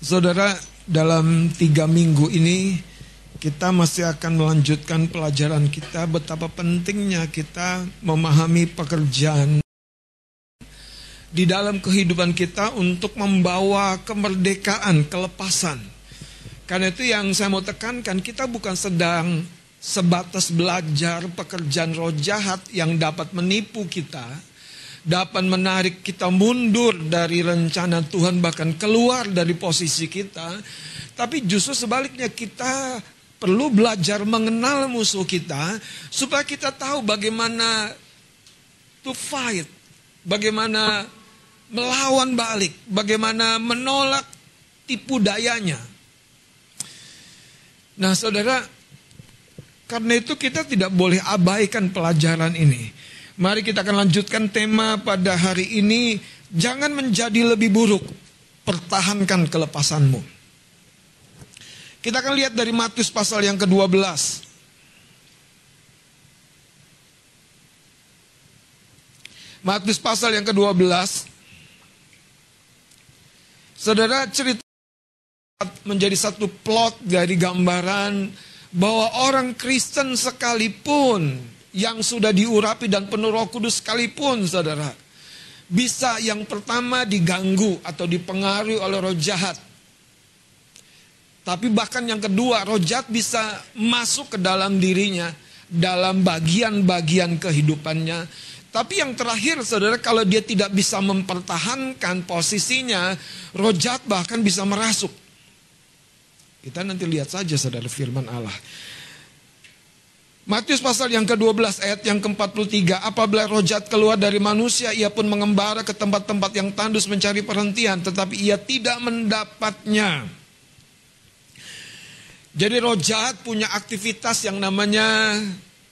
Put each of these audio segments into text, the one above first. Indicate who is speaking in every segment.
Speaker 1: Saudara, dalam 3 minggu ini kita masih akan melanjutkan pelajaran kita betapa pentingnya kita memahami pekerjaan di dalam kehidupan kita untuk membawa kemerdekaan, kelepasan. Karena itu yang saya mau tekankan, kita bukan sedang sebatas belajar pekerjaan roh jahat yang dapat menipu kita, dapat menarik kita mundur dari rencana Tuhan, bahkan keluar dari posisi kita. Tapi justru sebaliknya, kita perlu belajar mengenal musuh kita supaya kita tahu bagaimana to fight, bagaimana melawan balik, bagaimana menolak tipu dayanya. Nah saudara, karena itu kita tidak boleh abaikan pelajaran ini. Mari kita akan lanjutkan tema pada hari ini. Jangan menjadi lebih buruk, pertahankan kelepasanmu. Kita akan lihat dari Matius pasal yang ke-12. Matius pasal yang ke-12. Saudara, cerita menjadi satu plot dari gambaran bahwa orang Kristen sekalipun, yang sudah diurapi dan penuh Roh Kudus sekalipun, saudara, bisa yang pertama diganggu atau dipengaruhi oleh roh jahat. Tapi bahkan yang kedua, roh jahat bisa masuk ke dalam dirinya, dalam bagian-bagian kehidupannya. Tapi yang terakhir, saudara, kalau dia tidak bisa mempertahankan posisinya, roh jahat bahkan bisa merasuk. Kita nanti lihat saja, saudara, firman Allah. Matius pasal yang ke-12 ayat yang ke-43. Apabila roh jahat keluar dari manusia, ia pun mengembara ke tempat-tempat yang tandus mencari perhentian, tetapi ia tidak mendapatnya. Jadi roh jahat punya aktivitas yang namanya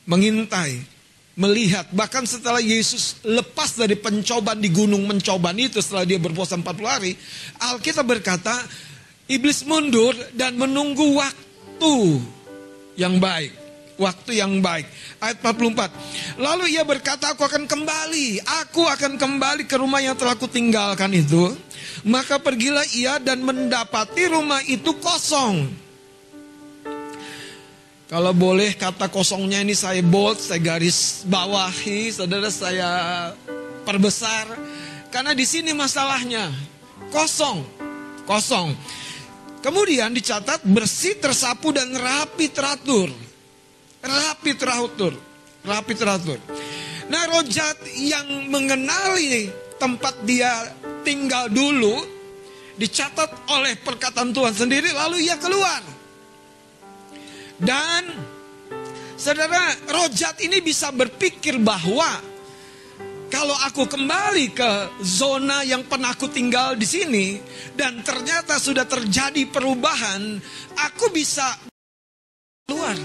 Speaker 1: mengintai, melihat. Bahkan setelah Yesus lepas dari pencobaan di gunung mencobaan itu, setelah dia berpuasa 40 hari, Alkitab berkata, iblis mundur dan menunggu waktu yang baik. Waktu yang baik. Ayat 44. Lalu ia berkata, aku akan kembali ke rumah yang telah kutinggalkan itu. Maka pergilah ia dan mendapati rumah itu kosong. Kalau boleh kata kosongnya ini saya bold, saya garis bawahi, saudara, saya perbesar. Karena di sini masalahnya kosong. Kemudian dicatat bersih, tersapu dan rapi teratur. Rapi teratur. Nah, roh jahat yang mengenali tempat dia tinggal dulu, dicatat oleh perkataan Tuhan sendiri, lalu ia keluar. Dan saudara, roh jahat ini bisa berpikir bahwa kalau aku kembali ke zona yang pernah aku tinggal di sini dan ternyata sudah terjadi perubahan, aku bisa keluar.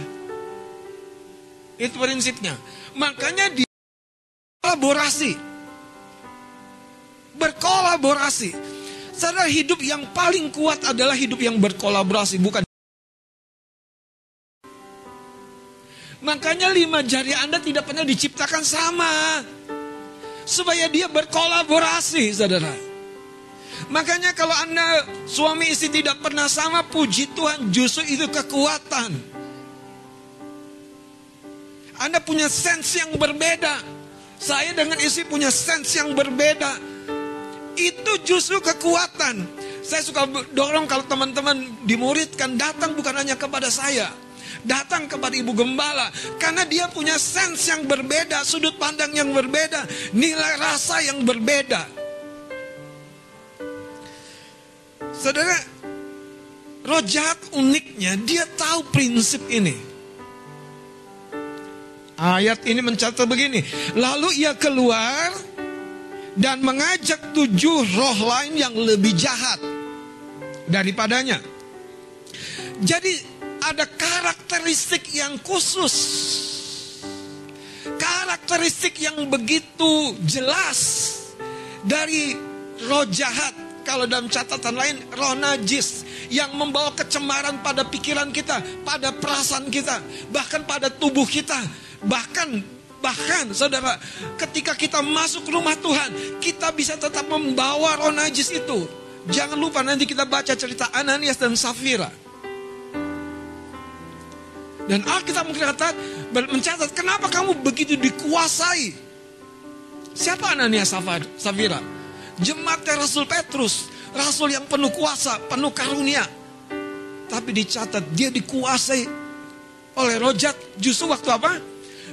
Speaker 1: Itu prinsipnya. Makanya dia berkolaborasi. Saudara, hidup yang paling kuat adalah hidup yang berkolaborasi, bukan. Makanya 5 jari Anda tidak pernah diciptakan sama, supaya dia berkolaborasi, saudara. Makanya kalau Anda suami istri tidak pernah sama, puji Tuhan, justru itu kekuatan. Anda punya sense yang berbeda. Saya dengan istri punya sense yang berbeda. Itu justru kekuatan. Saya suka dorong kalau teman-teman dimuridkan, datang bukan hanya kepada saya, datang kepada Ibu Gembala. Karena dia punya sense yang berbeda, sudut pandang yang berbeda, nilai rasa yang berbeda. Saudara, roh jahat uniknya, dia tahu prinsip ini. Ayat ini mencatat begini. Lalu ia keluar dan mengajak 7 roh lain yang lebih jahat daripadanya. Jadi ada karakteristik yang khusus. Karakteristik yang begitu jelas dari roh jahat. Kalau dalam catatan lain, roh najis yang membawa kecemaran pada pikiran kita, pada perasaan kita, bahkan pada tubuh kita. Bahkan saudara, ketika kita masuk rumah Tuhan, kita bisa tetap membawa roh najis itu. Jangan lupa nanti kita baca cerita Ananias dan Safira. Dan Alkitab mencatat kenapa kamu begitu dikuasai. Siapa Ananias Safira? Jemaat Rasul Petrus, rasul yang penuh kuasa, penuh karunia. Tapi dicatat dia dikuasai oleh roh jahat. Justru waktu apa?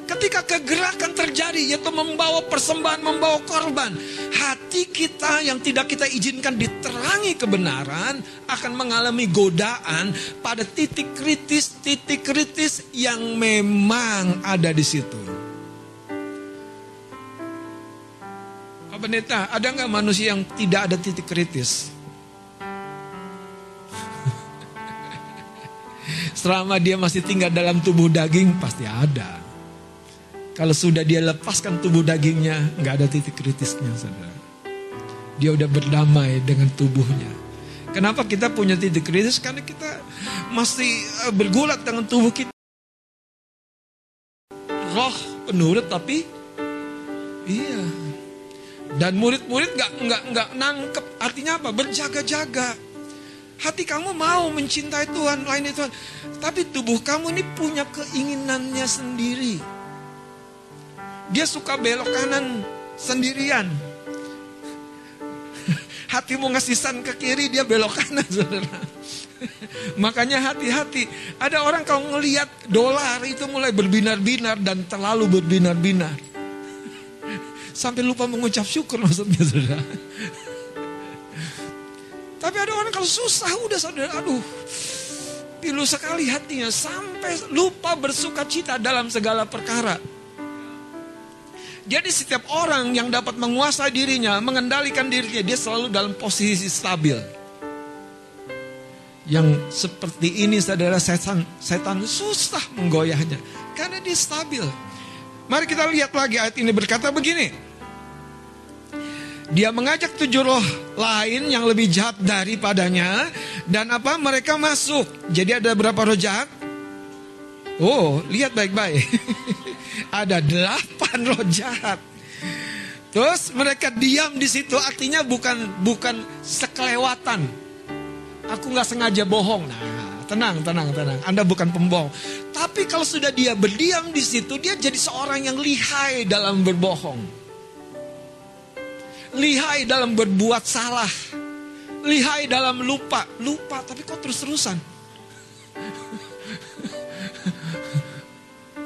Speaker 1: Ketika kegerakan terjadi, yaitu membawa persembahan, membawa korban, hati kita yang tidak kita izinkan diterangi kebenaran akan mengalami godaan pada titik kritis yang memang ada di situ. Pak Pendeta, ada nggak manusia yang tidak ada titik kritis? Selama dia masih tinggal dalam tubuh daging, pasti ada. Kalau sudah dia lepaskan tubuh dagingnya, nggak ada titik kritisnya, saudara. Dia udah berdamai dengan tubuhnya. Kenapa kita punya titik kritis? Karena kita masih bergulat dengan tubuh kita. Roh penurut tapi iya. Dan murid-murid nggak nangkep. Artinya apa? Berjaga-jaga. Hati kamu mau mencintai Tuhan, melayani Tuhan, tapi tubuh kamu ini punya keinginannya sendiri. Dia suka belok kanan sendirian. Hati mau ngasisan ke kiri, dia belok kanan, saudara. Makanya hati-hati. Ada orang kalau ngelihat dolar itu mulai berbinar-binar dan terlalu berbinar-binar. Sampai lupa mengucap syukur maksudnya, saudara. Tapi ada orang kalau susah udah, saudara, aduh, pilu sekali hatinya sampai lupa bersuka cita dalam segala perkara. Jadi setiap orang yang dapat menguasai dirinya, mengendalikan dirinya, dia selalu dalam posisi stabil. Yang seperti ini, saudara, setan susah menggoyahnya karena dia stabil. Mari kita lihat lagi ayat ini berkata begini. Dia mengajak 7 roh lain yang lebih jahat daripadanya. Dan apa? Mereka masuk. Jadi ada berapa roh jahat? Oh, lihat baik-baik. Ada 8 roh jahat. Terus mereka diam di situ. Artinya bukan sekelewatan. Aku nggak sengaja bohong. Nah, tenang. Anda bukan pembohong. Tapi kalau sudah dia berdiam di situ, dia jadi seorang yang lihai dalam berbohong. Lihai dalam berbuat salah. Lihai dalam lupa. Tapi kok terus-terusan?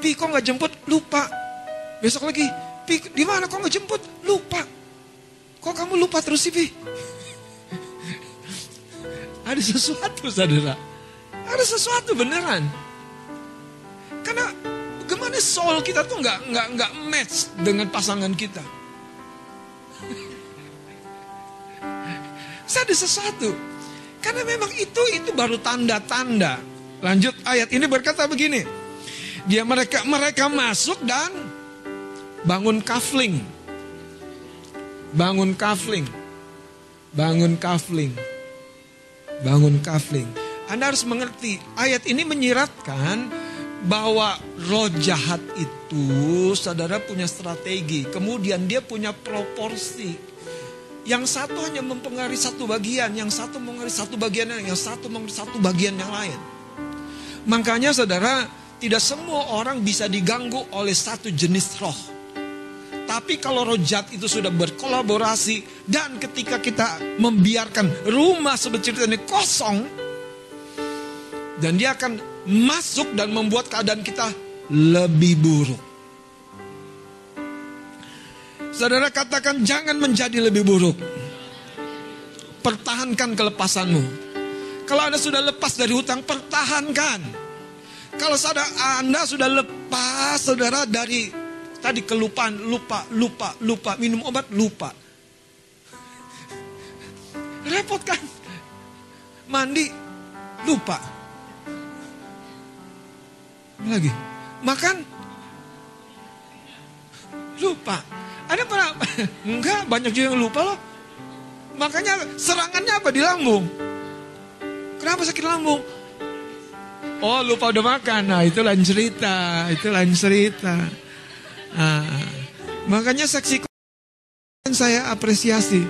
Speaker 1: Pi, kok gak jemput? Lupa. Besok lagi. Pi, di mana kok gak jemput? Lupa. Kok kamu lupa terus sih, Pi? Ada sesuatu, saudara. Ada sesuatu beneran. Karena gimana soul kita tuh nggak match dengan pasangan kita. Ada sesuatu. Karena memang itu baru tanda-tanda. Lanjut ayat ini berkata begini. Mereka masuk dan bangun kafling. Bangun kafling. Anda harus mengerti, ayat ini menyiratkan bahwa roh jahat itu, saudara, punya strategi. Kemudian dia punya proporsi. Yang satu hanya mempengaruhi satu bagian, yang satu mempengaruhi satu bagian, yang satu mempengaruhi satu bagian yang lain. Makanya, saudara, tidak semua orang bisa diganggu oleh satu jenis roh. Tapi kalau roh jahat itu sudah berkolaborasi, dan ketika kita membiarkan rumah seperti ini kosong, dan dia akan masuk dan membuat keadaan kita lebih buruk. Saudara, katakan jangan menjadi lebih buruk. Pertahankan kelepasanmu. Kalau Anda sudah lepas dari hutang, pertahankan. Kalau Anda sudah lepas, saudara, dari tadi kelupaan, lupa, minum obat, lupa. Repot kan? Mandi, lupa. Lagi, makan, lupa. Ada pernah? Enggak, banyak juga yang lupa loh. Makanya serangannya apa? Di lambung. Kenapa sakit lambung? Oh, lupa udah makan. Nah, itu lain cerita. Nah, makanya saksi saya apresiasi.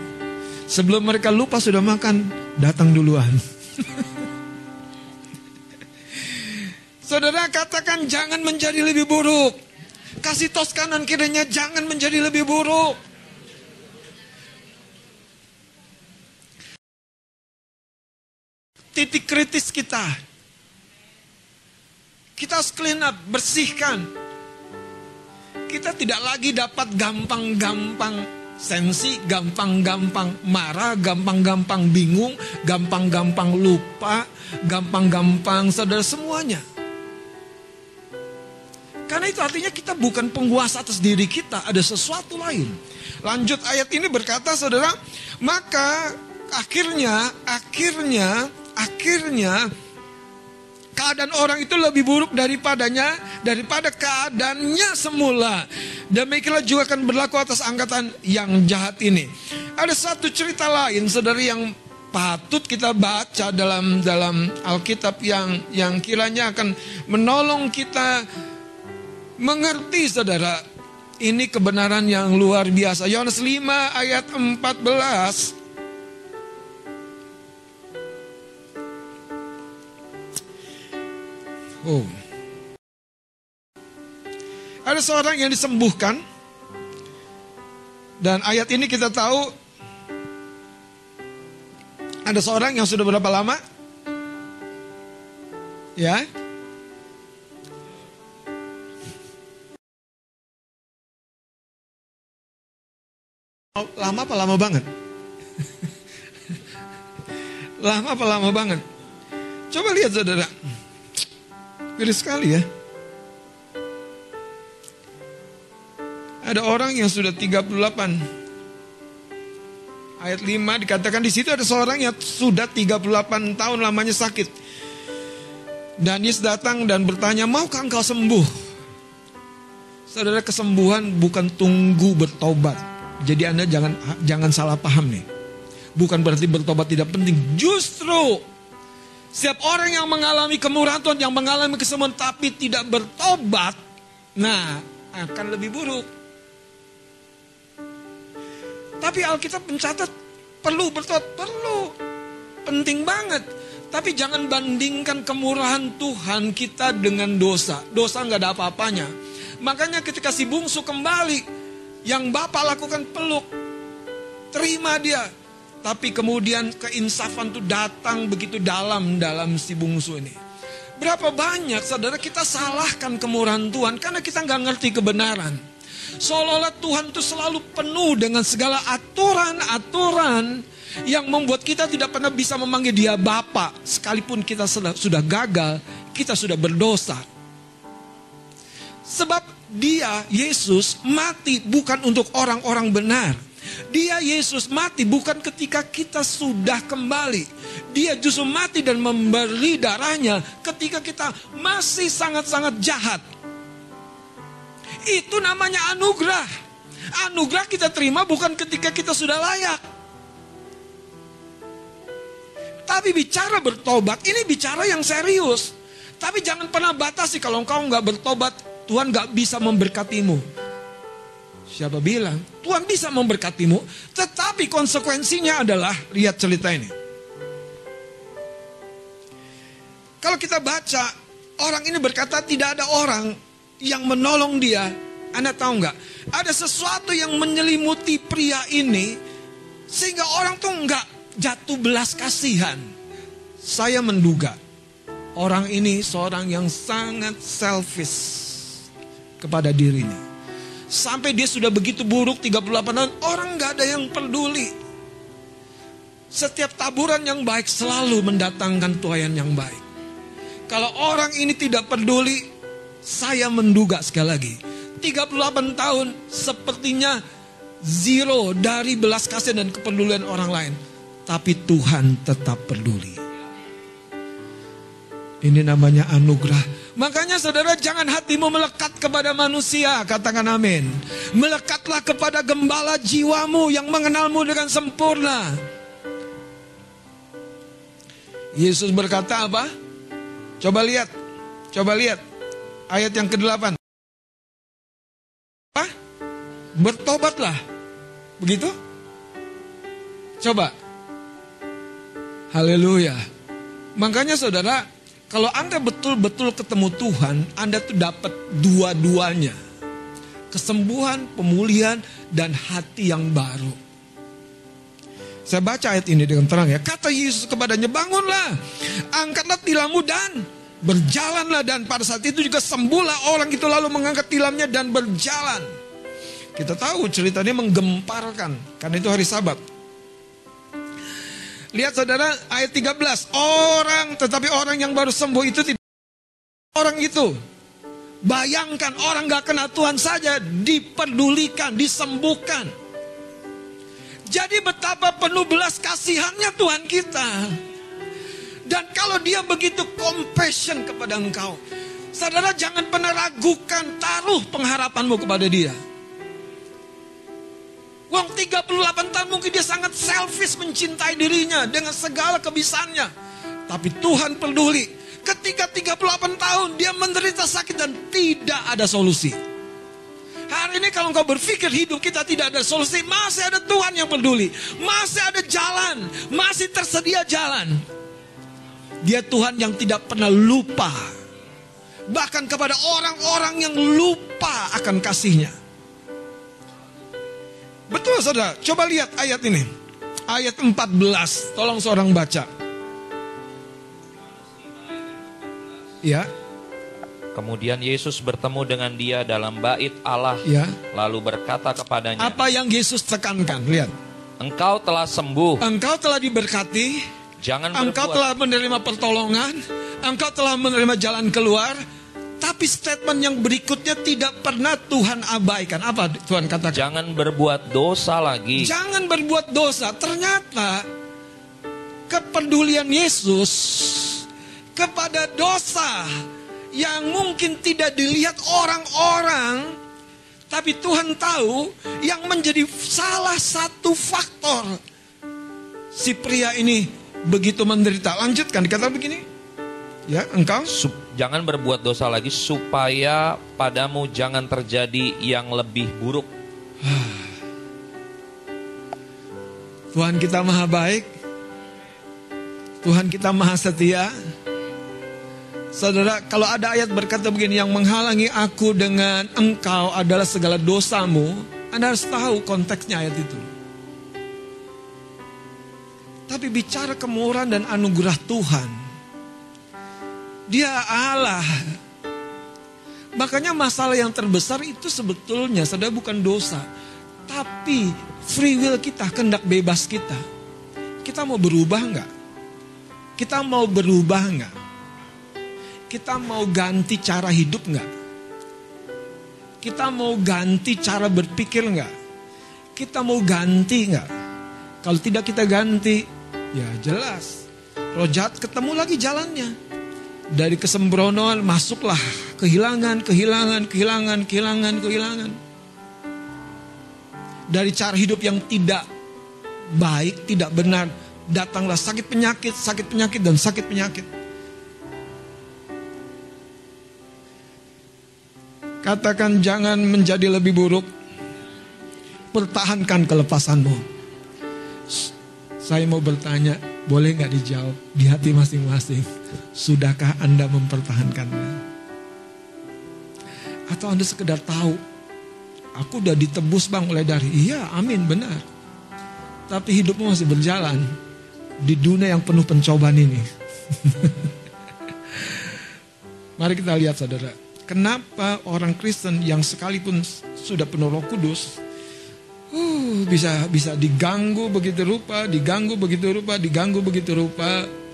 Speaker 1: Sebelum mereka lupa sudah makan, datang duluan. Saudara, katakan jangan menjadi lebih buruk. Kasih tos kanan kirinya, jangan menjadi lebih buruk. Titik kritis kita harus clean up, bersihkan. Kita tidak lagi dapat gampang-gampang sensi, gampang-gampang marah, gampang-gampang bingung, gampang-gampang lupa, gampang-gampang saudara semuanya. Karena itu artinya kita bukan penguasa atas diri kita, ada sesuatu lain. Lanjut ayat ini berkata saudara, maka akhirnya keadaan orang itu lebih buruk daripada keadaannya semula. Demikianlah juga akan berlaku atas angkatan yang jahat ini. Ada satu cerita lain saudara yang patut kita baca dalam Alkitab yang kiranya akan menolong kita mengerti saudara. Ini kebenaran yang luar biasa. Yohanes 5 ayat 14. Ada seorang yang disembuhkan. Dan ayat ini kita tahu ada seorang yang sudah berapa lama? Ya. Lama apa lama banget? Lama apa lama banget? Coba lihat saudara. Gede sekali ya. Ada orang yang sudah 38. Ayat 5 dikatakan di situ ada seorang yang sudah 38 tahun lamanya sakit. Dan Yesus datang dan bertanya, maukah engkau sembuh? Saudara, kesembuhan bukan tunggu bertobat. Jadi Anda jangan salah paham nih. Bukan berarti bertobat tidak penting. Justru setiap orang yang mengalami kemurahan Tuhan, yang mengalami kesembuhan tapi tidak bertobat, nah akan lebih buruk. Tapi Alkitab mencatat perlu bertobat, perlu. Penting banget. Tapi jangan bandingkan kemurahan Tuhan kita dengan dosa. Dosa nggak ada apa-apanya. Makanya ketika si bungsu kembali, yang Bapak lakukan peluk, terima dia. Tapi kemudian keinsafan itu datang begitu dalam si bungsu ini. Berapa banyak saudara kita salahkan kemurahan Tuhan karena kita nggak ngerti kebenaran. Seolah-olah Tuhan itu selalu penuh dengan segala aturan-aturan yang membuat kita tidak pernah bisa memanggil dia Bapa. Sekalipun kita sudah gagal, kita sudah berdosa. Sebab dia, Yesus, mati bukan untuk orang-orang benar. Dia, Yesus, mati bukan ketika kita sudah kembali. Dia justru mati dan memberi darahnya ketika kita masih sangat-sangat jahat. Itu namanya anugerah. Anugerah kita terima bukan ketika kita sudah layak. Tapi bicara bertobat, ini bicara yang serius. Tapi jangan pernah batasi, kalau engkau nggak bertobat, Tuhan gak bisa memberkatimu. Siapa bilang? Tuhan bisa memberkatimu. Tetapi konsekuensinya adalah, lihat cerita ini. Kalau kita baca, orang ini berkata tidak ada orang yang menolong dia. Anda tahu gak? Ada sesuatu yang menyelimuti pria ini, sehingga orang tuh gak jatuh belas kasihan. Saya menduga, orang ini seorang yang sangat selfish kepada dirinya. Sampai dia sudah begitu buruk 38 tahun, orang gak ada yang peduli. Setiap taburan yang baik selalu mendatangkan tuaian yang baik. Kalau orang ini tidak peduli, saya menduga sekali lagi, 38 tahun sepertinya zero dari belas kasihan dan kepedulian orang lain. Tapi Tuhan tetap peduli. Ini namanya anugerah. Makanya saudara, jangan hatimu melekat kepada manusia, katakan amin. Melekatlah kepada gembala jiwamu yang mengenalmu dengan sempurna. Yesus berkata apa? Coba lihat ayat yang ke-8. Bertobatlah. Begitu? Coba. Haleluya. Makanya saudara, kalau Anda betul-betul ketemu Tuhan, Anda tuh dapat dua-duanya. Kesembuhan, pemulihan, dan hati yang baru. Saya baca ayat ini dengan terang ya. Kata Yesus kepadanya, bangunlah, angkatlah tilammu dan berjalanlah. Dan pada saat itu juga sembuhlah orang itu, lalu mengangkat tilamnya dan berjalan. Kita tahu ceritanya menggemparkan, karena itu hari Sabat. Lihat saudara ayat 13. Tetapi orang yang baru sembuh itu tidak orang itu. Bayangkan orang gak kena Tuhan saja dipedulikan, disembuhkan. Jadi betapa penuh belas kasihannya Tuhan kita. Dan kalau dia begitu compassion kepada engkau, saudara jangan pernah ragukan, taruh pengharapanmu kepada dia. Wong 38 tahun mungkin dia sangat selfish mencintai dirinya dengan segala kebisaannya. Tapi Tuhan peduli. Ketika 38 tahun dia menderita sakit dan tidak ada solusi. Hari ini kalau engkau berpikir hidup kita tidak ada solusi, masih ada Tuhan yang peduli. Masih ada jalan, masih tersedia jalan. Dia Tuhan yang tidak pernah lupa. Bahkan kepada orang-orang yang lupa akan kasihnya. Betul saudara, coba lihat ayat ini. Ayat 14, tolong seorang baca. Ya.
Speaker 2: Kemudian Yesus bertemu dengan dia dalam bait Allah,
Speaker 1: ya.
Speaker 2: Lalu berkata kepadanya,
Speaker 1: apa yang Yesus tekankan? Lihat.
Speaker 2: Engkau telah sembuh.
Speaker 1: Engkau telah diberkati. Engkau telah menerima pertolongan. Engkau telah menerima jalan keluar. Tapi statement yang berikutnya tidak pernah Tuhan abaikan. Apa Tuhan katakan?
Speaker 2: Jangan berbuat dosa lagi.
Speaker 1: Jangan berbuat dosa. Ternyata kepedulian Yesus kepada dosa yang mungkin tidak dilihat orang-orang, tapi Tuhan tahu yang menjadi salah satu faktor si pria ini begitu menderita. Lanjutkan, dikatakan begini, ya, engkau
Speaker 2: jangan berbuat dosa lagi supaya padamu jangan terjadi yang lebih buruk.
Speaker 1: Tuhan kita maha baik, Tuhan kita maha setia. Saudara, kalau ada ayat berkata begini, yang menghalangi aku dengan engkau adalah segala dosamu, Anda harus tahu konteksnya ayat itu. Tapi bicara kemurahan dan anugerah Tuhan, Dia Allah. Makanya masalah yang terbesar itu sebetulnya saudara bukan dosa, tapi free will kita, kehendak bebas kita. Kita mau berubah enggak? Kita mau berubah enggak? Kita mau ganti cara hidup enggak? Kita mau ganti cara berpikir enggak? Kita mau ganti enggak? Kalau tidak kita ganti, ya jelas roh jahat ketemu lagi jalannya. Dari kesembronoan masuklah kehilangan. Dari cara hidup yang tidak baik, tidak benar, datanglah sakit penyakit dan sakit penyakit. Katakan jangan menjadi lebih buruk. Pertahankan kelepasanmu. Saya mau bertanya, boleh gak dijawab di hati masing-masing? Sudahkah Anda mempertahankannya? Atau Anda sekedar tahu, aku udah ditebus bang mulai dari, iya amin benar. Tapi hidupmu masih berjalan di dunia yang penuh pencobaan ini. Mari kita lihat saudara. Kenapa orang Kristen yang sekalipun sudah penuh Roh Kudus bisa diganggu begitu rupa,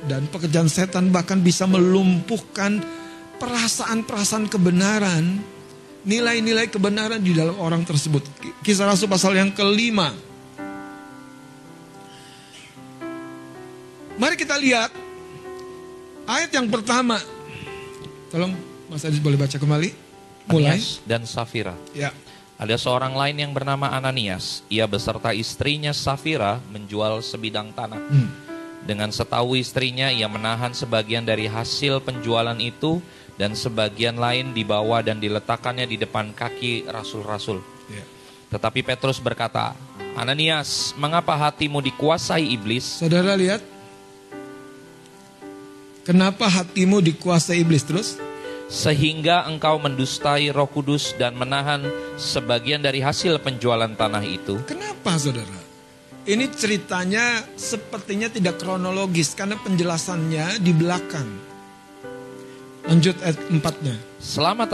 Speaker 1: dan pekerjaan setan bahkan bisa melumpuhkan perasaan-perasaan kebenaran, nilai-nilai kebenaran di dalam orang tersebut. Kisah Rasul pasal yang ke-5. Mari kita lihat ayat yang pertama. Tolong Mas Adis boleh baca kembali? Mulai.
Speaker 2: Ananias dan Safira.
Speaker 1: Ya.
Speaker 2: Ada seorang lain yang bernama Ananias. Ia beserta istrinya Safira menjual sebidang tanah. Dengan setahu istrinya, ia menahan sebagian dari hasil penjualan itu dan sebagian lain dibawa dan diletakkannya di depan kaki rasul-rasul.
Speaker 1: Ya.
Speaker 2: Tetapi Petrus berkata, Ananias, mengapa hatimu dikuasai iblis?
Speaker 1: Saudara lihat, kenapa hatimu dikuasai iblis terus?
Speaker 2: Sehingga engkau mendustai Roh Kudus dan menahan sebagian dari hasil penjualan tanah itu.
Speaker 1: Kenapa saudara? Ini ceritanya sepertinya tidak kronologis karena penjelasannya di belakang. Lanjut ayat 4-nya.
Speaker 2: Selama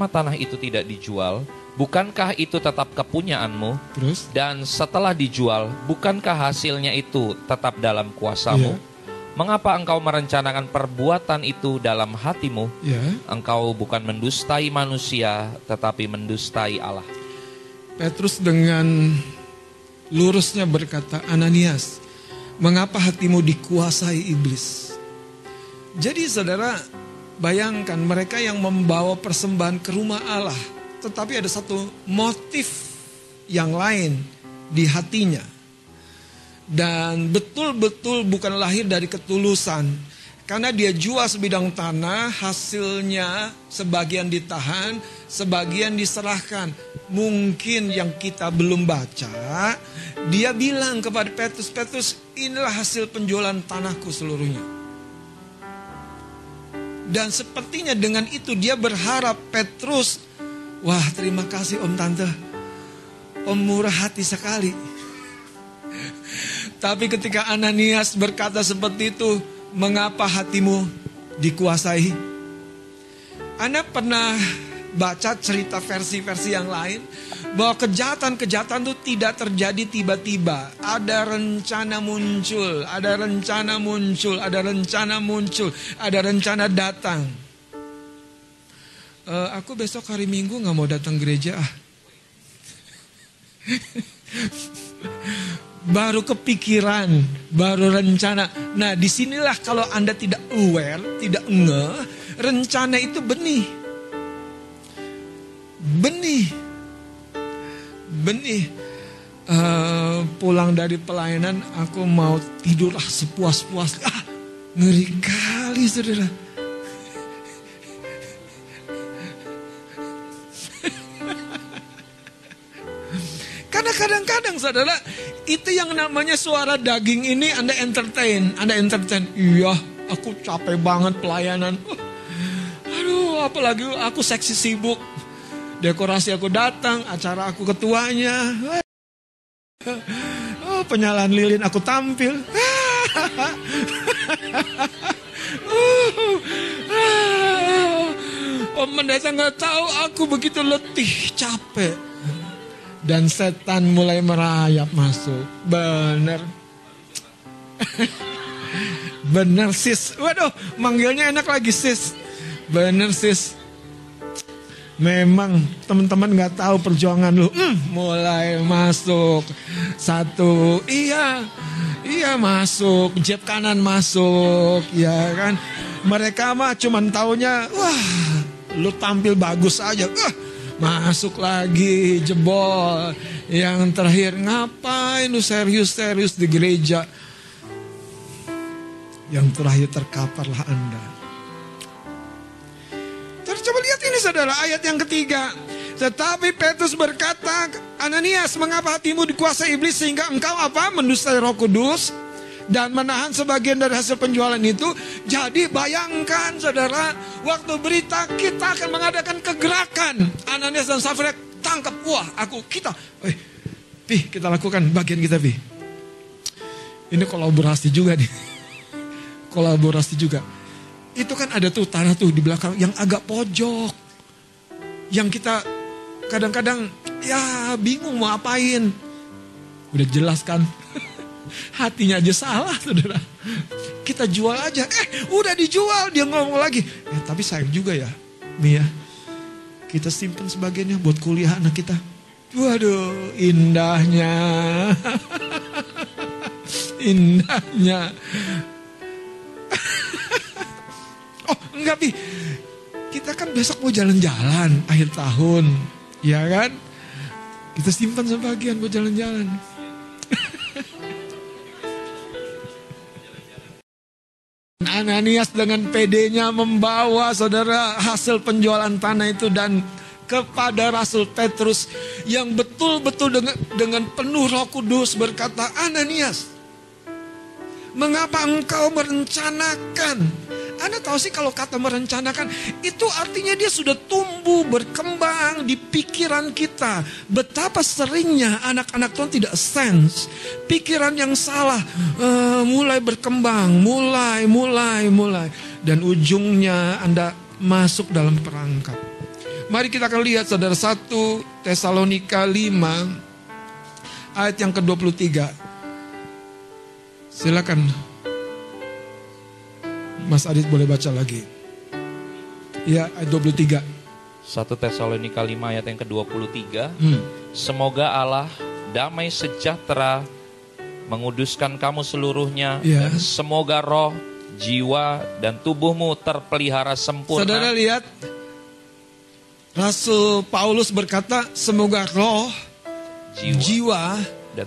Speaker 2: tanah itu tidak dijual, bukankah itu tetap kepunyaanmu?
Speaker 1: Terus?
Speaker 2: Dan setelah dijual, bukankah hasilnya itu tetap dalam kuasamu?
Speaker 1: Iya.
Speaker 2: Mengapa engkau merencanakan perbuatan itu dalam hatimu?
Speaker 1: Ya.
Speaker 2: Engkau bukan mendustai manusia, tetapi mendustai Allah.
Speaker 1: Petrus dengan lurusnya berkata, Ananias, mengapa hatimu dikuasai iblis? Jadi saudara, bayangkan mereka yang membawa persembahan ke rumah Allah, tetapi ada satu motif yang lain di hatinya. Dan betul-betul bukan lahir dari ketulusan. Karena dia jual sebidang tanah, hasilnya sebagian ditahan, sebagian diserahkan. Mungkin yang kita belum baca, dia bilang kepada Petrus, Petrus, inilah hasil penjualan tanahku seluruhnya. Dan sepertinya dengan itu dia berharap Petrus, wah terima kasih om tante, om murah hati sekali. Tapi ketika Ananias berkata seperti itu, mengapa hatimu dikuasai? Anda pernah baca cerita versi-versi yang lain bahwa kejahatan-kejahatan itu tidak terjadi tiba-tiba. Ada rencana muncul, ada rencana muncul, ada rencana muncul, ada rencana datang. Aku besok hari Minggu gak mau datang gereja. Baru kepikiran, baru rencana. Nah disinilah kalau Anda tidak aware, tidak ngeh, rencana itu benih. Pulang dari pelayanan aku mau tidurlah sepuas-puas. Ngeri kali saudara. Karena kadang-kadang saudara, itu yang namanya suara daging ini Anda entertain. Iya, aku capek banget pelayanan. Aduh, apalagi aku seksi sibuk. Dekorasi aku datang, acara aku ketuanya. Penyalaan lilin aku tampil. Om pendeta nggak tahu aku begitu letih, capek. Dan setan mulai merayap masuk. Bener sis. Waduh, manggilnya enak lagi sis. Bener sis. Memang teman-teman gak tahu perjuangan lu. Mulai masuk. Satu. Iya masuk. Jab kanan masuk. Ya kan. Mereka mah cuman taunya, wah lu tampil bagus aja. Masuk lagi, jebol. Yang terakhir, ngapain lu serius-serius di gereja? Yang terakhir terkaparlah Anda. Coba lihat ini saudara, ayat yang ketiga. Tetapi Petrus berkata, Ananias, mengapa hatimu dikuasai iblis sehingga engkau mendustai Roh Kudus dan menahan sebagian dari hasil penjualan itu? Jadi bayangkan saudara, waktu berita kita akan mengadakan kegerakan. Ananias dan Safira tangkap, kita lakukan bagian kita, Pi. Ini kolaborasi juga nih. Kolaborasi juga. Itu kan ada tuh tanah tuh di belakang yang agak pojok. Yang kita kadang-kadang ya bingung mau apain. Udah jelas kan. Hatinya aja salah saudara. Kita jual aja. Udah dijual. Dia ngomong lagi. Tapi sayang juga ya Mia. Kita simpen sebagiannya buat kuliah anak kita. Waduh indahnya. Indahnya. Oh enggak Pi, kita kan besok mau jalan-jalan akhir tahun, ya kan? Kita simpan sebagian buat jalan-jalan. Ananias dengan PD-nya membawa saudara hasil penjualan tanah itu dan kepada Rasul Petrus yang betul-betul dengan penuh Roh Kudus berkata, Ananias, mengapa engkau merencanakan? Anda tahu sih kalau kata merencanakan, itu artinya dia sudah tumbuh, berkembang di pikiran kita. Betapa seringnya anak-anak Tuhan tidak sense. Pikiran yang salah mulai berkembang, mulai. Dan ujungnya Anda masuk dalam perangkap. Mari kita akan lihat saudara 1 Tesalonika 5 ayat yang ke-23. Silakan Mas Adit boleh baca lagi. Ya, ayat 23.
Speaker 2: 1 Tesalonika 5 ayat yang ke-23. Semoga Allah damai sejahtera menguduskan kamu seluruhnya. Dan semoga roh, jiwa, dan tubuhmu terpelihara sempurna.
Speaker 1: Saudara lihat, Rasul Paulus berkata, semoga roh, jiwa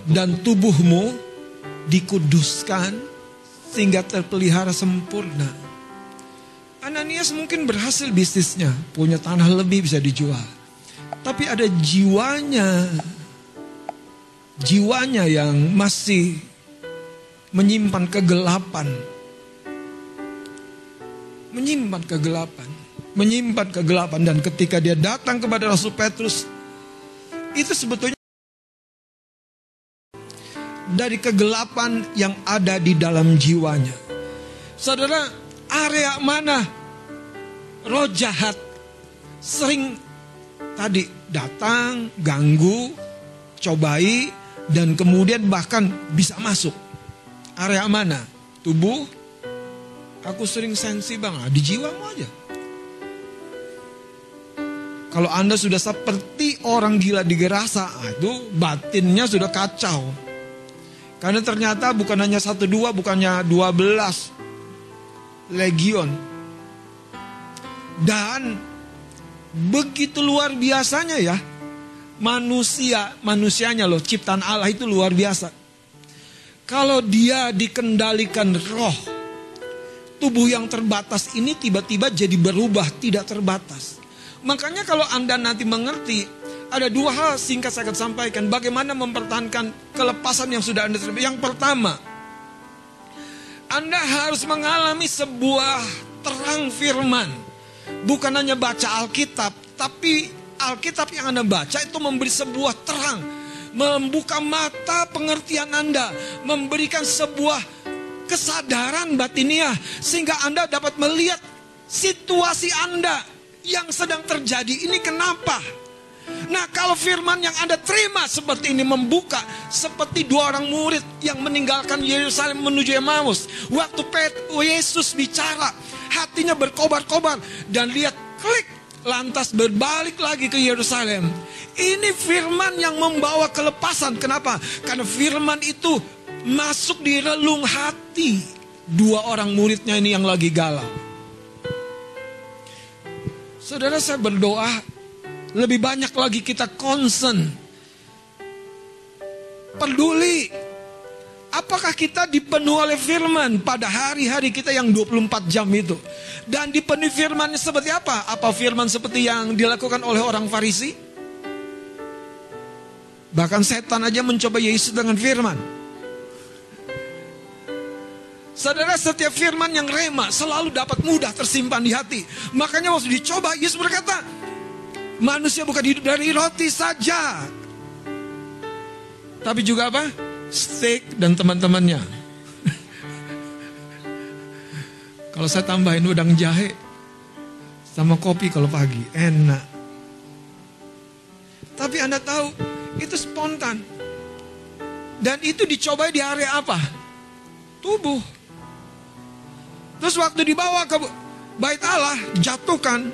Speaker 1: dan tubuhmu dikuduskan sehingga terpelihara sempurna. Ananias mungkin berhasil bisnisnya, punya tanah lebih bisa dijual. Tapi ada jiwanya yang masih menyimpan kegelapan. Menyimpan kegelapan. Dan ketika dia datang kepada Rasul Petrus, itu sebetulnya dari kegelapan yang ada di dalam jiwanya. Saudara, area mana roh jahat sering tadi datang, ganggu, cobai, dan kemudian bahkan bisa masuk? Area mana? Tubuh? Aku sering sensi bang, di jiwamu aja. Kalau Anda sudah seperti orang gila digerasa, itu batinnya sudah kacau. Karena ternyata bukan hanya 1-2, bukannya 12 legion. Dan begitu luar biasanya ya, manusianya loh, ciptaan Allah itu luar biasa. Kalau dia dikendalikan roh, tubuh yang terbatas ini tiba-tiba jadi berubah, tidak terbatas. Makanya kalau Anda nanti mengerti, ada 2 hal singkat saya akan sampaikan. Bagaimana mempertahankan kelepasan yang sudah Anda terima. Yang pertama, Anda harus mengalami sebuah terang firman. Bukan hanya baca Alkitab, tapi Alkitab yang Anda baca itu memberi sebuah terang. Membuka mata pengertian Anda. Memberikan sebuah kesadaran batiniah. Sehingga Anda dapat melihat situasi Anda yang sedang terjadi ini kenapa. Nah, kalau firman yang Anda terima seperti ini membuka seperti 2 orang murid yang meninggalkan Yerusalem menuju Emmaus. Waktu Yesus bicara, hatinya berkobar-kobar dan lihat klik, lantas berbalik lagi ke Yerusalem. Ini firman yang membawa kelepasan. Kenapa? Karena firman itu masuk di relung hati 2 orang muridnya ini yang lagi galau. Saudara, saya berdoa lebih banyak lagi kita concern, peduli. Apakah kita dipenuhi oleh firman pada hari-hari kita yang 24 jam itu? Dan dipenuhi firman seperti apa? Apa firman seperti yang dilakukan oleh orang Farisi? Bahkan setan aja mencoba Yesus dengan firman. Saudara, setiap firman yang rema selalu dapat mudah tersimpan di hati. Makanya waktu dicoba, Yesus berkata, manusia bukan hidup dari roti saja, tapi juga apa? Steak dan teman-temannya. Kalau saya tambahin udang jahe sama kopi kalau pagi, enak. Tapi Anda tahu, itu spontan. Dan itu dicoba di area apa? Tubuh. Terus waktu dibawa ke bait Allah, jatuhkan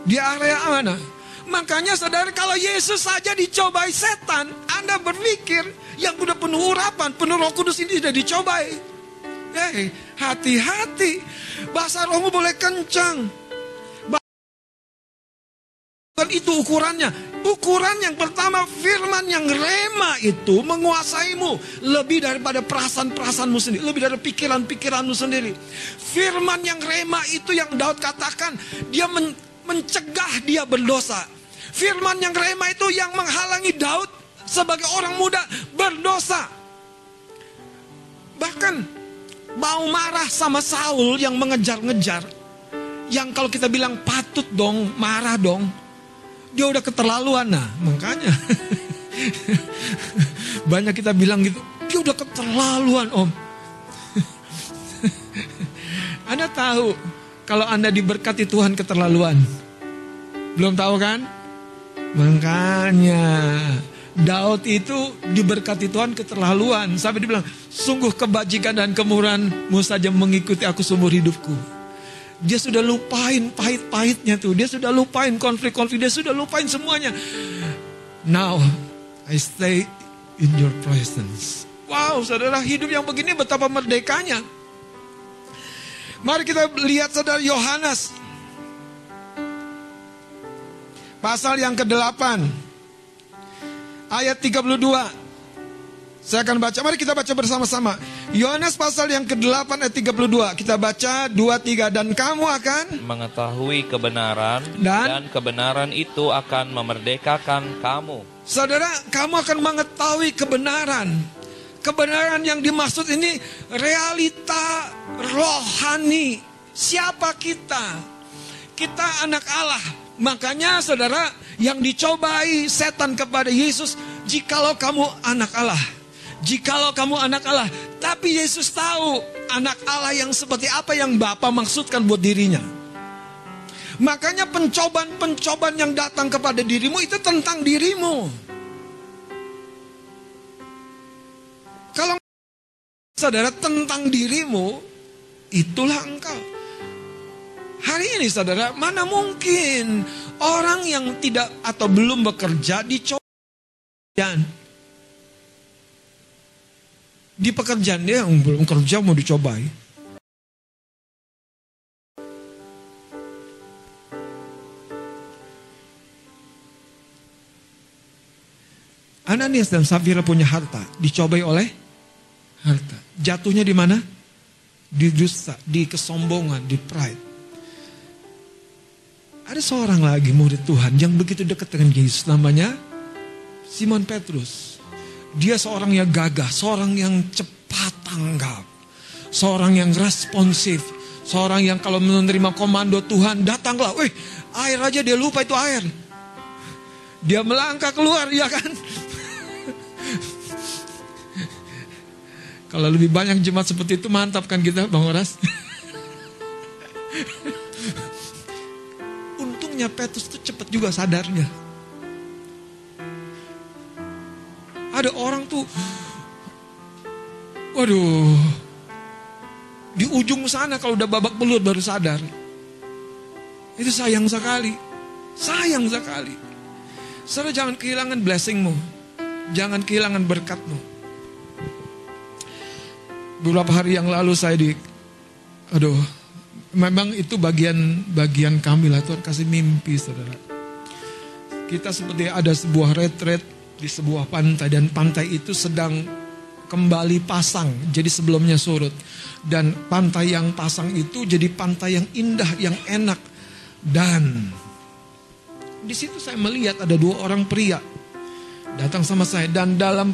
Speaker 1: di area mana? Makanya saudara, kalau Yesus saja dicobai setan, Anda berpikir yang udah penuh urapan, penuh Roh Kudus ini sudah dicobai. Hati-hati. Bahasa rohmu boleh kencang. Itu ukurannya. Ukuran yang pertama, firman yang rema itu menguasaimu lebih daripada perasaan-perasaanmu sendiri, lebih dari pikiran-pikiranmu sendiri. Firman yang rema itu yang Daud katakan, dia mencegah dia berdosa. Firman yang rema itu yang menghalangi Daud sebagai orang muda berdosa. Bahkan mau marah sama Saul yang mengejar-ngejar. Yang kalau kita bilang patut dong, marah dong. Dia udah keterlaluan. Nah, makanya banyak kita bilang gitu, dia udah keterlaluan, Om. Anda tahu kalau Anda diberkati Tuhan keterlaluan? Belum tahu kan? Makanya Daud itu diberkati Tuhan keterlaluan. Sampai dibilang, sungguh kebajikan dan kemurahan-Mu saja mengikuti aku seumur hidupku. Dia sudah lupain pahit-pahitnya tuh. Dia sudah lupain konflik-konflik. Dia sudah lupain semuanya. Now, I stay in your presence. Wow, saudara, hidup yang begini betapa merdekanya. Mari kita lihat saudara Yohanes. Pasal yang ke-8. Ayat 32. Saya akan baca. Mari kita baca bersama-sama. Yohanes pasal yang ke-8 ayat 32. Kita baca 2-3. Dan kamu akan
Speaker 2: mengetahui kebenaran. Dan kebenaran itu akan memerdekakan kamu.
Speaker 1: Saudara, kamu akan mengetahui kebenaran. Kebenaran yang dimaksud ini realita rohani. Siapa kita? Kita anak Allah. Makanya saudara, yang dicobai setan kepada Yesus, jikalau kamu anak Allah. Jikalau kamu anak Allah. Tapi Yesus tahu anak Allah yang seperti apa yang Bapa maksudkan buat dirinya. Makanya pencobaan-pencobaan yang datang kepada dirimu itu tentang dirimu. Kalau saudara tentang dirimu, itulah engkau. Hari ini saudara, mana mungkin orang yang tidak atau belum bekerja dicoba. Di pekerjaan dia yang belum kerja mau dicobai. Ananias dan Safira punya harta, dicobai oleh harta. Jatuhnya di mana? Di dusta, di kesombongan, di pride. Ada seorang lagi murid Tuhan yang begitu dekat dengan Yesus, namanya Simon Petrus. Dia seorang yang gagah, seorang yang cepat tanggap, seorang yang responsif, seorang yang kalau menerima komando Tuhan, datanglah, air aja dia lupa itu air. Dia melangkah keluar, ya kan? Kalau lebih banyak jemaat seperti itu mantap kan kita, Bang Horas? Untungnya Petrus itu cepat juga sadarnya. Ada orang tuh, waduh, di ujung sana kalau udah babak belur baru sadar. Itu sayang sekali, sayang sekali. Saudara jangan kehilangan blessingmu, jangan kehilangan berkatmu. Beberapa hari yang lalu saya memang itu bagian kami lah, Tuhan kasih mimpi saudara. Kita seperti ada sebuah retreat di sebuah pantai, dan pantai itu sedang kembali pasang, jadi sebelumnya surut. Dan pantai yang pasang itu jadi pantai yang indah, yang enak. Dan di situ saya melihat ada 2 orang pria datang sama saya, dan dalam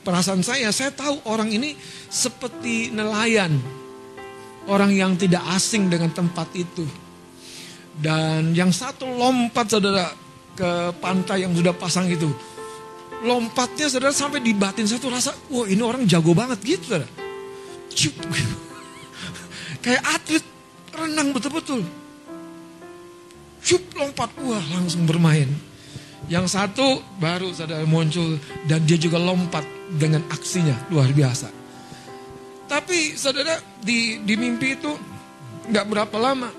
Speaker 1: perasaan saya tahu orang ini seperti nelayan, orang yang tidak asing dengan tempat itu. Dan yang satu lompat saudara ke pantai yang sudah pasang itu. Lompatnya saudara sampai di batin satu rasa, wah ini orang jago banget gitu saudara. Ciup. Kayak atlet renang betul-betul. Ciup lompat, wah langsung bermain. Yang satu baru saudara muncul dan dia juga lompat dengan aksinya luar biasa. Tapi saudara di mimpi itu gak berapa lama.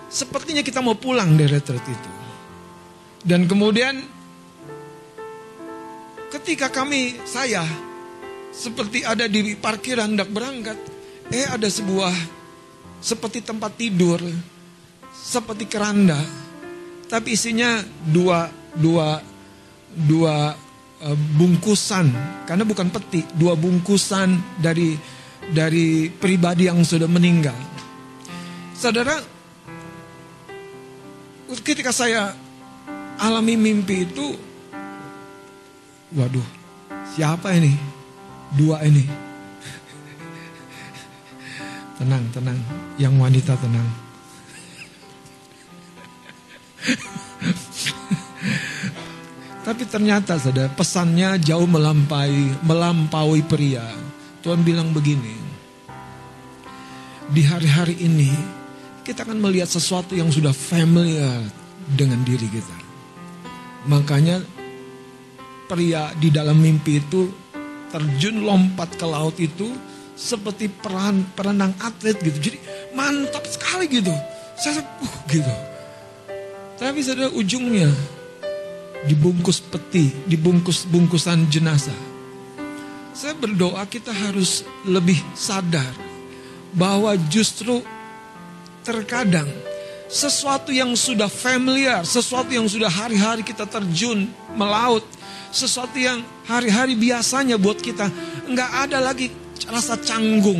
Speaker 1: Sepertinya kita mau pulang dari retreat itu. Dan kemudian ketika saya seperti ada di parkiran hendak berangkat, ada sebuah seperti tempat tidur, seperti keranda, tapi isinya dua bungkusan, karena bukan peti, 2 bungkusan dari pribadi yang sudah meninggal. Saudara, ketika saya alami mimpi itu, waduh, siapa ini? Dua ini. Tenang, yang wanita tenang. Tapi ternyata saudara, pesannya jauh melampaui pria. Tuhan bilang begini, di hari-hari ini kita akan melihat sesuatu yang sudah familiar dengan diri kita. Makanya pria di dalam mimpi itu terjun lompat ke laut itu seperti perenang atlet gitu. Jadi mantap sekali gitu. Saya gitu. Tapi saudara, ujungnya dibungkus peti, dibungkus bungkusan jenazah. Saya berdoa kita harus lebih sadar bahwa justru terkadang sesuatu yang sudah familiar, sesuatu yang sudah hari-hari kita terjun melaut, sesuatu yang hari-hari biasanya buat kita, nggak ada lagi rasa canggung.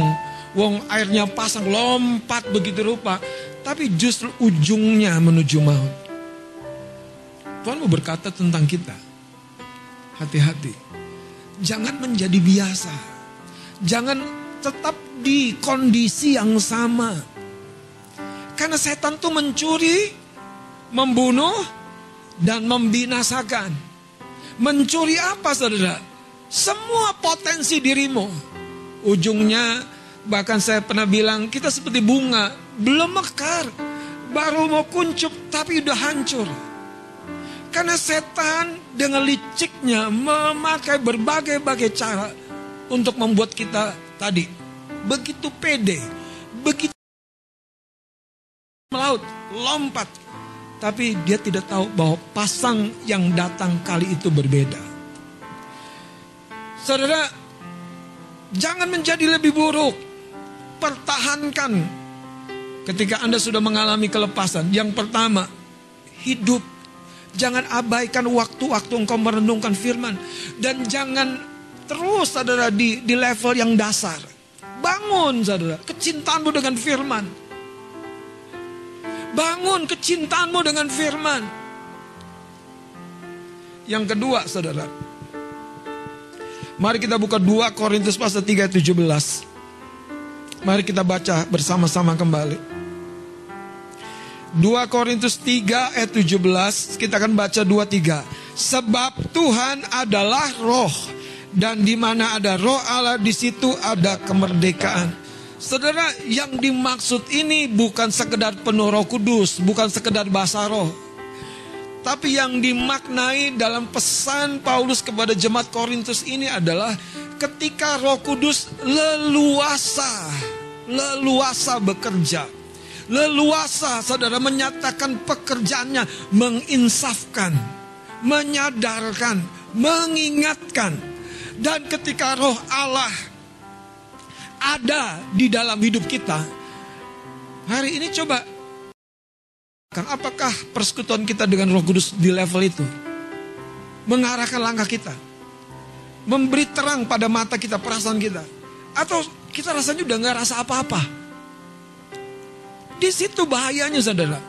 Speaker 1: Wong airnya pasang, lompat begitu rupa, tapi justru ujungnya menuju maut. Tuhan mau berkata tentang kita, hati-hati. Jangan menjadi biasa. Jangan tetap di kondisi yang sama. Karena setan tuh mencuri, membunuh, dan membinasakan. Mencuri apa saudara? Semua potensi dirimu. Ujungnya, bahkan saya pernah bilang, kita seperti bunga, belum mekar, baru mau kuncup tapi udah hancur. Karena setan dengan liciknya memakai berbagai-bagai cara untuk membuat kita tadi begitu pede, begitu melaut, lompat. Tapi dia tidak tahu bahwa pasang yang datang kali itu berbeda. Saudara, jangan menjadi lebih buruk. Pertahankan ketika Anda sudah mengalami kelepasan. Yang pertama, hidup. Jangan abaikan waktu-waktu engkau merenungkan firman. Dan jangan terus saudara di level yang dasar. Bangun saudara, kecintaanmu dengan firman. Bangun kecintaanmu dengan firman. Yang kedua saudara, mari kita buka 2 Korintus pasal 3 ayat 17. Mari kita baca bersama-sama kembali. 2 Korintus 3 ayat 17, kita akan baca 2-3. Sebab Tuhan adalah roh, dan di mana ada roh Allah, di situ ada kemerdekaan. Saudara, yang dimaksud ini bukan sekedar penuh Roh Kudus, bukan sekedar bahasa roh. Tapi yang dimaknai dalam pesan Paulus kepada jemaat Korintus ini adalah ketika Roh Kudus leluasa bekerja. Leluasa saudara menyatakan pekerjaannya, menginsafkan, menyadarkan, mengingatkan. Dan ketika roh Allah ada di dalam hidup kita, hari ini coba, apakah persekutuan kita dengan Roh Kudus di level itu? Mengarahkan langkah kita, memberi terang pada mata kita, perasaan kita. Atau kita rasanya udah gak rasa apa-apa. Di situ bahayanya saudara.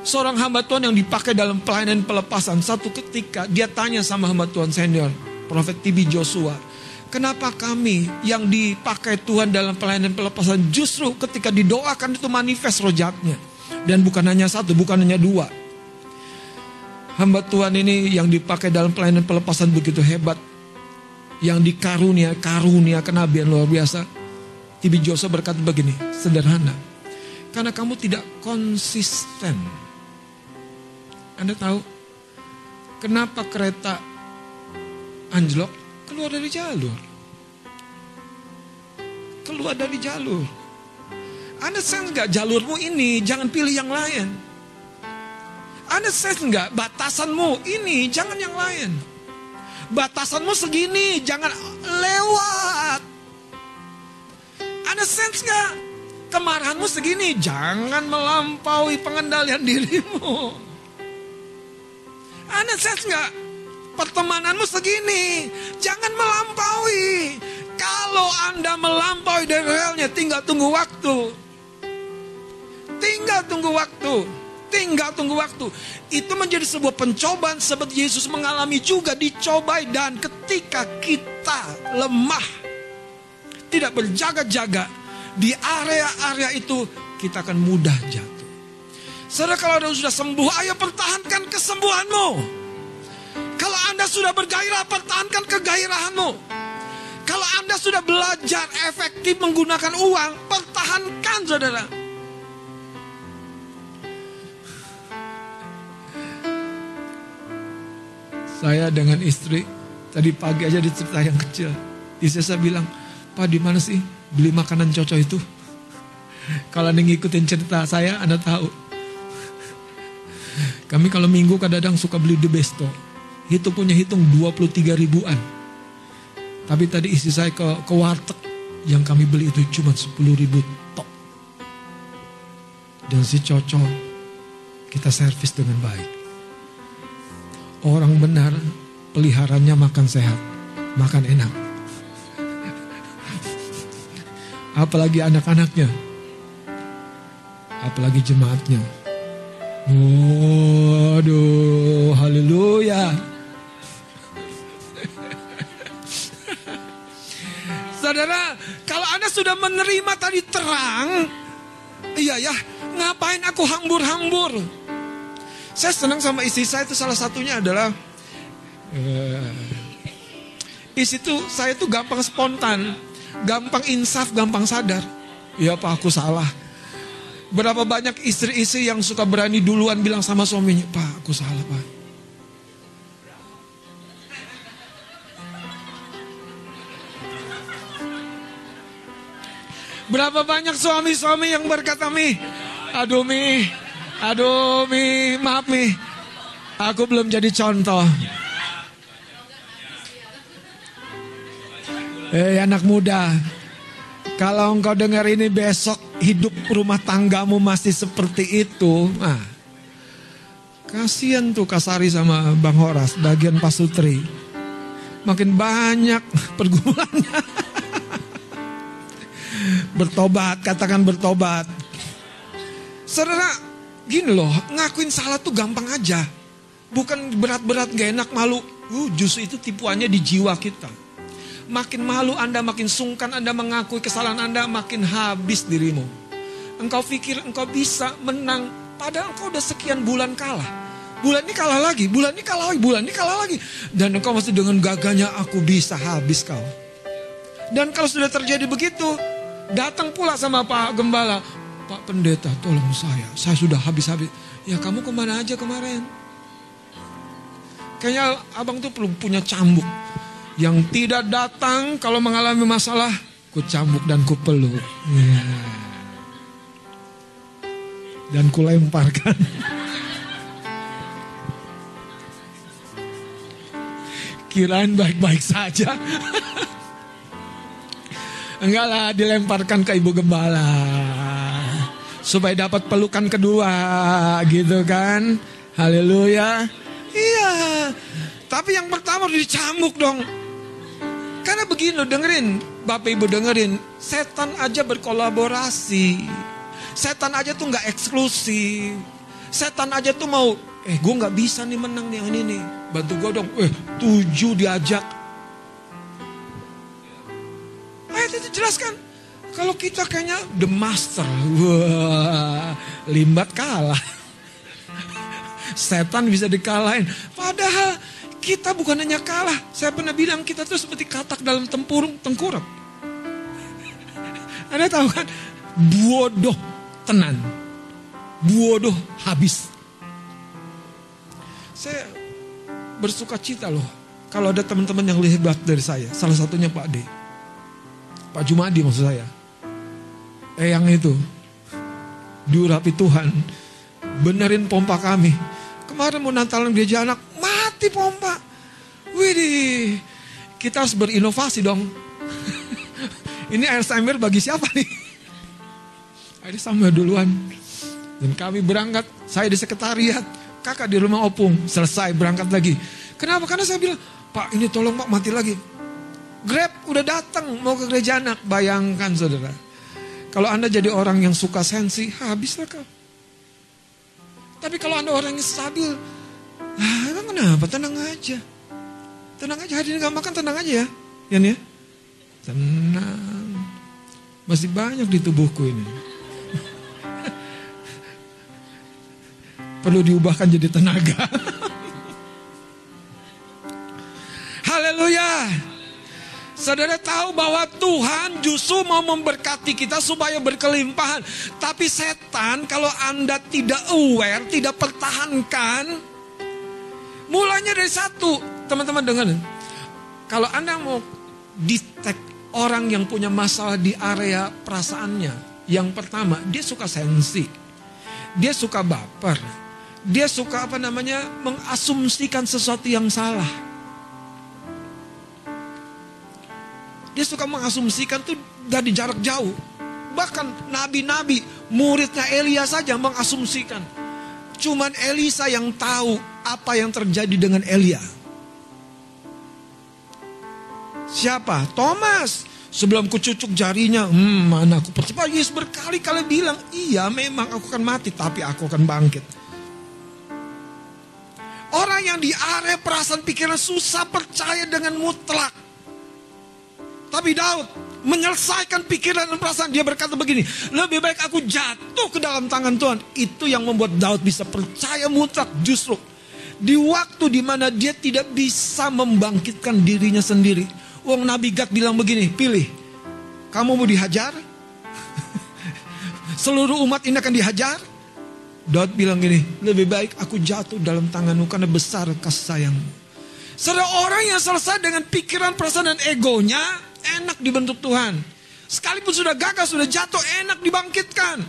Speaker 1: Seorang hamba Tuhan yang dipakai dalam pelayanan pelepasan, satu ketika dia tanya sama hamba Tuhan senior, Prophet TB Joshua, kenapa kami yang dipakai Tuhan dalam pelayanan pelepasan justru ketika didoakan itu manifest roh jahatnya. Dan bukan hanya satu, bukan hanya dua. Hamba Tuhan ini yang dipakai dalam pelayanan pelepasan begitu hebat, yang karunia kenabian luar biasa. TB Joshua berkata begini, sederhana, karena kamu tidak konsisten. Anda tahu kenapa kereta anjlok? Keluar dari jalur. Keluar dari jalur. Anda sense gak jalurmu ini, jangan pilih yang lain. Anda sense gak batasanmu ini, jangan yang lain. Batasanmu segini, jangan lewat. Anda sense gak? Kemarahanmu segini, jangan melampaui pengendalian dirimu. Anda sense gak? Pertemananmu segini, jangan melampaui. Kalau Anda melampaui dari realnya, tinggal tunggu waktu. Tinggal tunggu waktu. tinggal tunggu waktu. Itu menjadi sebuah pencobaan seperti Yesus mengalami juga, dicobai. Dan ketika kita lemah, tidak berjaga-jaga di area-area itu, kita akan mudah jatuh. Saudara, kalau Anda sudah sembuh, ayo pertahankan kesembuhanmu. Kalau Anda sudah bergairah, pertahankan kegairahanmu. Kalau Anda sudah belajar efektif menggunakan uang, pertahankan, saudara. Saya dengan istri, tadi pagi aja di cerita yang kecil. Istri saya bilang, Pak, di mana sih beli makanan cocok itu? Kalau Anda ngikutin cerita saya, Anda tahu. Kami kalau minggu kadang-kadang suka beli The Besto. Itu punya hitung 23 ribuan. Tapi tadi istri saya ke warteg, yang kami beli itu cuma 10 ribu tok. Dan si cocok kita servis dengan baik. Orang benar peliharanya makan sehat, makan enak. Apalagi anak-anaknya, apalagi jemaatnya. Waduh, haleluya. Saudara, kalau Anda sudah menerima tadi terang, iya ya, ngapain aku hambur-hambur? Saya senang sama istri saya, itu salah satunya adalah istri itu, saya tuh gampang spontan, gampang insaf, gampang sadar. Ya Pak, aku salah. Berapa banyak istri-istri yang suka berani duluan bilang sama suaminya, Pak, aku salah Pak. Berapa banyak suami-suami yang berkata, aduh Mi, maaf Mi, aku belum jadi contoh. Anak muda, kalau engkau dengar ini besok hidup rumah tanggamu masih seperti itu, kasihan tuh Kasari sama Bang Horas, bagian Pasutri. Makin banyak pergumulannya. Bertobat, katakan bertobat. Saudara, gini loh, ngakuin salah tuh gampang aja. Bukan berat-berat, gak enak, malu. Justru itu tipuannya di jiwa kita. Makin malu Anda, makin sungkan Anda mengakui kesalahan Anda, makin habis dirimu. Engkau pikir engkau bisa menang, padahal engkau udah sekian bulan kalah. Bulan ini kalah lagi, bulan ini kalah lagi, bulan ini kalah lagi. Dan engkau masih dengan gagahnya, aku bisa, habis kau. Dan kalau sudah terjadi begitu, datang pula sama Pak Gembala, Pak Pendeta tolong saya sudah habis-habis. Ya kamu kemana aja kemarin? Kayaknya abang tuh perlu punya cambuk. Yang tidak datang kalau mengalami masalah, ku cambuk dan ku peluk. Ya. Dan ku lemparkan. Kirain baik-baik saja. Enggak lah, dilemparkan ke Ibu Gembala. Supaya dapat pelukan kedua, gitu kan. Haleluya. Iya. Tapi yang pertama harus dicambuk dong. Karena begini loh, dengerin. Bapak Ibu dengerin. Setan aja berkolaborasi. Setan aja tuh gak eksklusif. Setan aja tuh mau, gue gak bisa nih menang nih yang ini nih. Bantu gue dong. 7 diajak. Ayat itu jelaskan. Kalau kita kayaknya the master. Wah, limbat kalah. Setan bisa dikalahin. Padahal kita bukan hanya kalah. Saya pernah bilang kita tuh seperti katak dalam tengkurap. Anda tahu kan? Bodoh tenan. Bodoh habis. Saya bersuka cita loh. Kalau ada teman-teman yang lebih hebat dari saya. Salah satunya Pak D. Pak Jumadi maksud saya. Yang itu. Diurapi Tuhan. Benerin pompa kami. Kemarin mau Natalan gereja anak, mati pompa. Widih, kita harus berinovasi dong. Ini air sumber bagi siapa nih? Air sumber duluan. Dan kami berangkat, saya di sekretariat, kakak di rumah opung, selesai berangkat lagi. Kenapa? Karena saya bilang, Pak ini tolong Pak mati lagi. Grab udah datang mau ke gereja anak. Bayangkan saudara, kalau Anda jadi orang yang suka sensi, habislah kau. Tapi kalau Anda orang yang stabil, emang kenapa? Tenang aja. Tenang aja, hari ini gak makan tenang aja ya. Yan ya. Tenang. Masih banyak di tubuhku ini. Perlu diubahkan jadi tenaga. Haleluya. Saudara tahu bahwa Tuhan justru mau memberkati kita supaya berkelimpahan. Tapi setan kalau Anda tidak aware, tidak pertahankan, mulanya dari satu. Teman-teman dengar. Kalau Anda mau detect orang yang punya masalah di area perasaannya. Yang pertama, dia suka sensi. Dia suka baper. Dia suka mengasumsikan sesuatu yang salah. Dia suka mengasumsikan tuh dari jarak jauh. Bahkan nabi-nabi, muridnya Elia saja mengasumsikan. Cuman Elisa yang tahu apa yang terjadi dengan Elia. Siapa? Thomas. Sebelum kucucuk jarinya, mana aku percaya. Yesus berkali-kali bilang, iya memang aku akan mati, tapi aku akan bangkit. Orang yang di area perasaan pikiran susah percaya dengan mutlak. Tapi Daud menyelesaikan pikiran dan perasaan. Dia berkata begini, lebih baik aku jatuh ke dalam tangan Tuhan. Itu yang membuat Daud bisa percaya mutlak justru. Di waktu dimana dia tidak bisa membangkitkan dirinya sendiri. Wong Nabi Gad bilang begini, pilih. Kamu mau dihajar? Seluruh umat ini akan dihajar? Daud bilang gini, lebih baik aku jatuh dalam tanganmu karena besar kasih sayangmu. Seorang yang selesai dengan pikiran, perasaan dan egonya, enak dibentuk Tuhan. Sekalipun sudah gagal, sudah jatuh, enak dibangkitkan.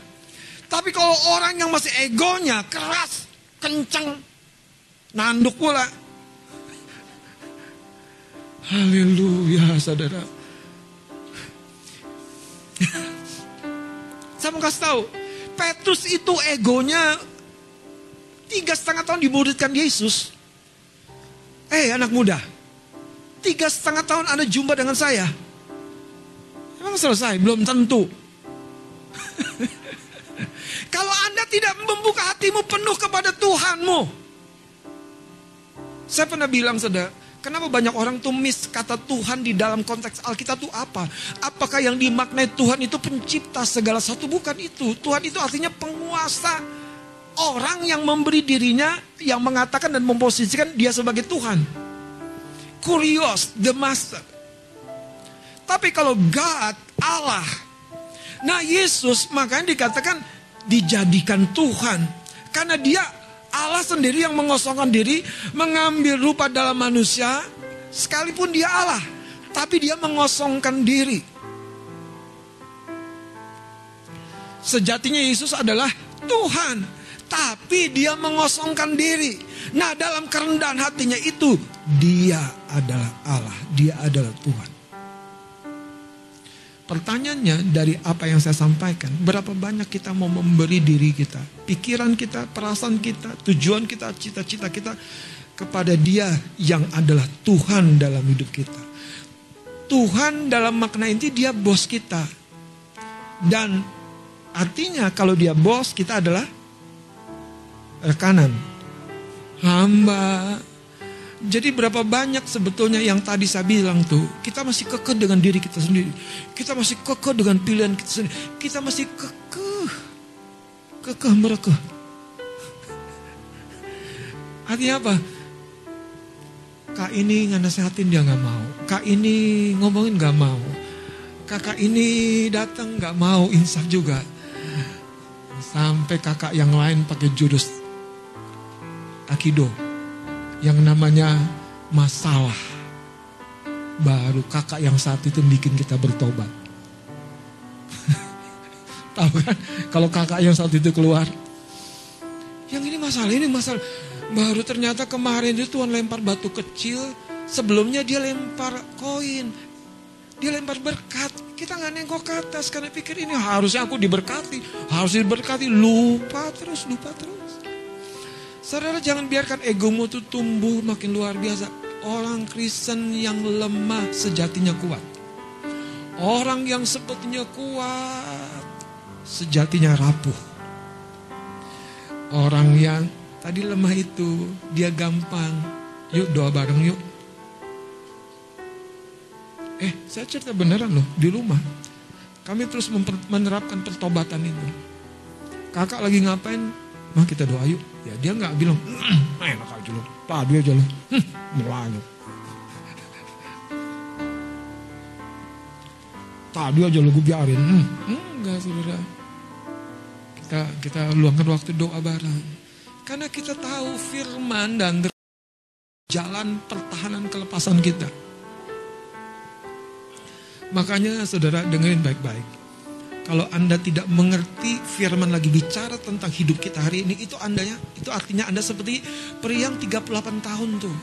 Speaker 1: Tapi kalau orang yang masih egonya keras, kencang, nanduk pula. Haleluya saudara. Saya mau kasih tahu, Petrus itu egonya 3,5 tahun dimuridkan Yesus. Anak muda, 3,5 tahun Anda jumpa dengan saya. Emang selesai? Belum tentu. Kalau Anda tidak membuka hatimu penuh kepada Tuhanmu. Saya pernah bilang saudara, kenapa banyak orang tuh miss kata Tuhan di dalam konteks Alkitab itu apa? Apakah yang dimaknai Tuhan itu pencipta segala sesuatu? Bukan itu. Tuhan itu artinya penguasa. Orang yang memberi dirinya, yang mengatakan dan memposisikan dia sebagai Tuhan. Kurios, the master. Tapi kalau God, Allah. Nah Yesus makanya dikatakan dijadikan Tuhan. Karena dia Allah sendiri yang mengosongkan diri, mengambil rupa dalam manusia, sekalipun dia Allah, tapi dia mengosongkan diri. Sejatinya Yesus adalah Tuhan, tapi dia mengosongkan diri. Nah dalam kerendahan hatinya itu, dia adalah Allah, dia adalah Tuhan. Pertanyaannya dari apa yang saya sampaikan, berapa banyak kita mau memberi diri kita, pikiran kita, perasaan kita, tujuan kita, cita-cita kita kepada dia yang adalah Tuhan dalam hidup kita. Tuhan dalam makna inti dia bos kita. Dan artinya kalau dia bos, kita adalah rekanan, hamba. Jadi berapa banyak sebetulnya yang tadi saya bilang tuh, kita masih kekeh dengan diri kita sendiri. Kita masih kekeh dengan pilihan kita sendiri. Kita masih kekeh merekeh. Artinya apa? Kak ini ngenasehatin dia gak mau. Kak ini ngomongin gak mau. Kakak ini datang gak mau insaf juga. Sampai kakak yang lain pakai jurus Aikido yang namanya masalah. Baru kakak yang saat itu bikin kita bertobat. Tahu kan? Kalau kakak yang saat itu keluar, yang ini masalah. Baru ternyata kemarin itu Tuhan lempar batu kecil. Sebelumnya dia lempar koin. Dia lempar berkat. Kita gak nengok ke atas karena pikir ini harusnya aku diberkati. Harus diberkati. Lupa terus. Saudara jangan biarkan egomu itu tumbuh makin luar biasa. Orang Kristen yang lemah sejatinya kuat. Orang yang sepertinya kuat sejatinya rapuh. Orang yang tadi lemah itu, dia gampang. Yuk doa bareng yuk. Saya cerita beneran loh, di rumah. Kami terus menerapkan pertobatan itu. Kakak lagi ngapain? Mah kita doa yuk. Ya dia gak bilang, enak aja loh, tadi aja loh, mulai. Tadi aja lo gue biarin. Enggak saudara. Kita luangkan waktu doa bareng. Karena kita tahu firman dan jalan pertahanan kelepasan kita. Makanya saudara dengerin baik-baik. Kalau Anda tidak mengerti firman lagi bicara tentang hidup kita hari ini, itu artinya Anda seperti pria yang 38 tahun tuh.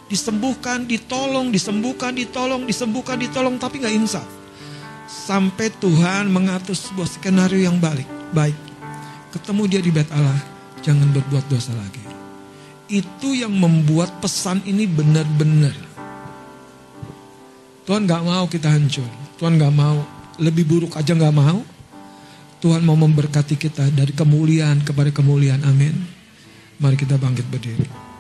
Speaker 1: Disembuhkan, ditolong, tapi gak insaf. Sampai Tuhan mengatur sebuah skenario yang baik. Ketemu dia di bait Allah, jangan berbuat dosa lagi. Itu yang membuat pesan ini benar-benar. Tuhan gak mau kita hancur. Tuhan gak mau, lebih buruk aja gak mau. Tuhan mau memberkati kita dari kemuliaan kepada kemuliaan, amin. Mari kita bangkit berdiri.